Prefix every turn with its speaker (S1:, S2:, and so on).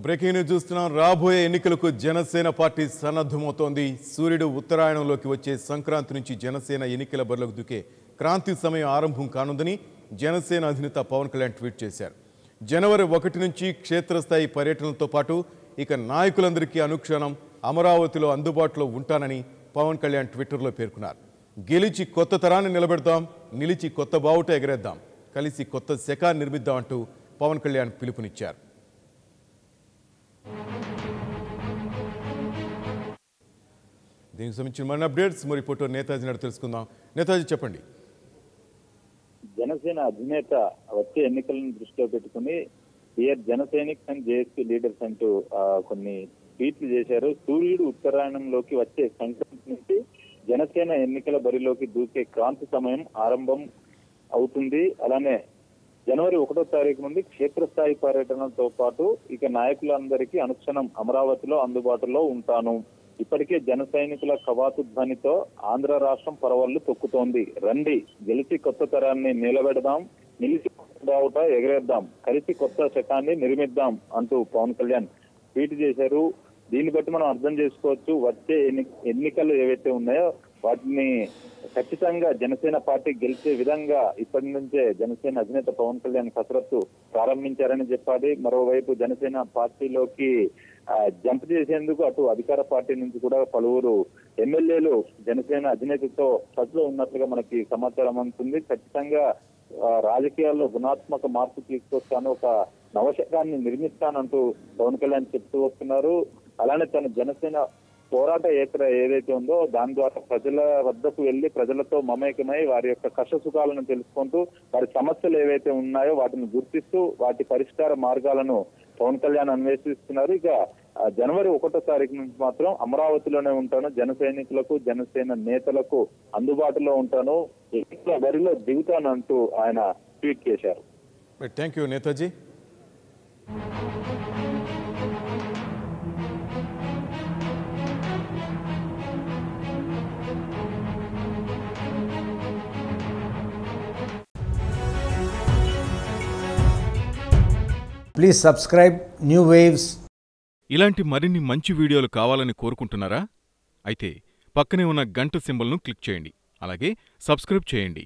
S1: Breaking news చూస్తున్నాం. రాబోయే ఎన్నికలకు జనసేన పార్టీ సన్నద్ధమవుతోంది. సూర్యుడు ఉత్తరాయణంలోకి వచ్చే సంక్రాంతి నుంచి జనసేన ఎన్నికల బరిలోకి దూకే క్రాంతి సమయం ఆరంభం కానుందని జనసేన అధినేత పవన్ కళ్యాణ్ ట్వీట్ చేశారు. జనవరి 1 నుంచి క్షేత్రస్థాయి పర్యటనలతో పాటు ఇక నాయకులందరికీ అనుక్షణం అమరావతిలో అందుబాటులో ఉంటానని పవన్ కళ్యాణ్ ట్విట్టర్లో పేర్కొన్నారు. గెలిచి కొత్త తరాన్ని నిలబెడదాం, నిలిచి కొత్త బావుట ఎగరేద్దాం, కలిసి కొత్త శకాన్ని నిర్మిద్దాం అంటూ పవన్ కళ్యాణ్ పిలుపునిచ్చారు. దీనికి సంబంధించిన మరిన్ని అప్డేట్స్ మరి ఫోటో నేతాజీ నాడు తెలుసుకుందాం. నేతాజీ చెప్పండి.
S2: జనసేన అధినేత వచ్చే ఎన్నికలను దృష్టిలో పెట్టుకుని హియర్ జనసైనిక్స్ అండ్ జేఎస్పీ లీడర్స్ అంటూ కొన్ని ట్వీట్లు చేశారు. సూర్యుడు ఉత్తరాయణంలోకి వచ్చే సంక్రాంతి నుంచి జనసేన ఎన్నికల బరిలోకి దూకే క్రాంతి సమయం ఆరంభం అవుతుంది. అలానే జనవరి 1వ తారీఖు నుండి క్షేత్రస్థాయి పర్యటనతో పాటు ఇక నాయకులందరికీ అనుక్షణం అమరావతిలో అందుబాటులో ఉంటాను. ఇప్పటికే జన సైనికుల కవాతు ధ్వనితో ఆంధ్ర రాష్ట్రం పరవళ్లు తొక్కుతోంది. రండి, గెలిచి కొత్త తరాన్ని నిలబెడదాం, నిలిచి బావుట ఎగరేద్దాం, కలిసి కొత్త శకాన్ని నిర్మిద్దాం అంటూ పవన్ కళ్యాణ్ ట్వీట్ చేశారు. దీన్ని బట్టి మనం అర్థం చేసుకోవచ్చు, వచ్చే ఎన్నికలు ఏవైతే ఉన్నాయో వాటిని ఖచ్చితంగా జనసేన పార్టీ గెలిచే విధంగా ఇప్పటి నుంచే జనసేన అధినేత పవన్ కళ్యాణ్ కసరత్తు ప్రారంభించారని చెప్పాలి. మరోవైపు జనసేన పార్టీలోకి జంప్ చేసేందుకు అటు అధికార పార్టీ నుంచి కూడా పలువురు ఎమ్మెల్యేలు జనసేన అధినేతతో టచ్ లో ఉన్నట్లుగా మనకి సమాచారం అందుతుంది. ఖచ్చితంగా రాజకీయాల్లో గుణాత్మక మార్పు తీసుకొస్తాను, ఒక నవశకాన్ని నిర్మిస్తానంటూ పవన్ కళ్యాణ్ చెప్తూ వస్తున్నారు. అలానే తన జనసేన పోరాట యాత్ర ఏదైతే ఉందో దాని ద్వారా ప్రజల వద్దకు వెళ్లి ప్రజలతో మమేకమై వారి యొక్క కష్ట సుఖాలను తెలుసుకుంటూ వారి సమస్యలు ఏవైతే ఉన్నాయో వాటిని గుర్తిస్తూ వాటి పరిష్కార మార్గాలను పవన్ కళ్యాణ్ అన్వేషిస్తున్నారు. ఇక జనవరి 1వ తారీఖు నుంచి మాత్రం అమరావతిలోనే ఉంటాను, జన సైనికులకు జనసేన నేతలకు అందుబాటులో ఉంటాను, ఎన్నికల బరిలో దిగుతాను అంటూ ఆయన ట్వీట్ చేశారు.
S1: Thank you Netaji.
S3: Please subscribe New Waves.
S4: ఇలాంటి మరిన్ని మంచి వీడియోలు కావాలని కోరుకుంటున్నారా? అయితే పక్కనే ఉన్న గంట సింబల్ను క్లిక్ చేయండి. అలాగే సబ్స్క్రైబ్ చేయండి.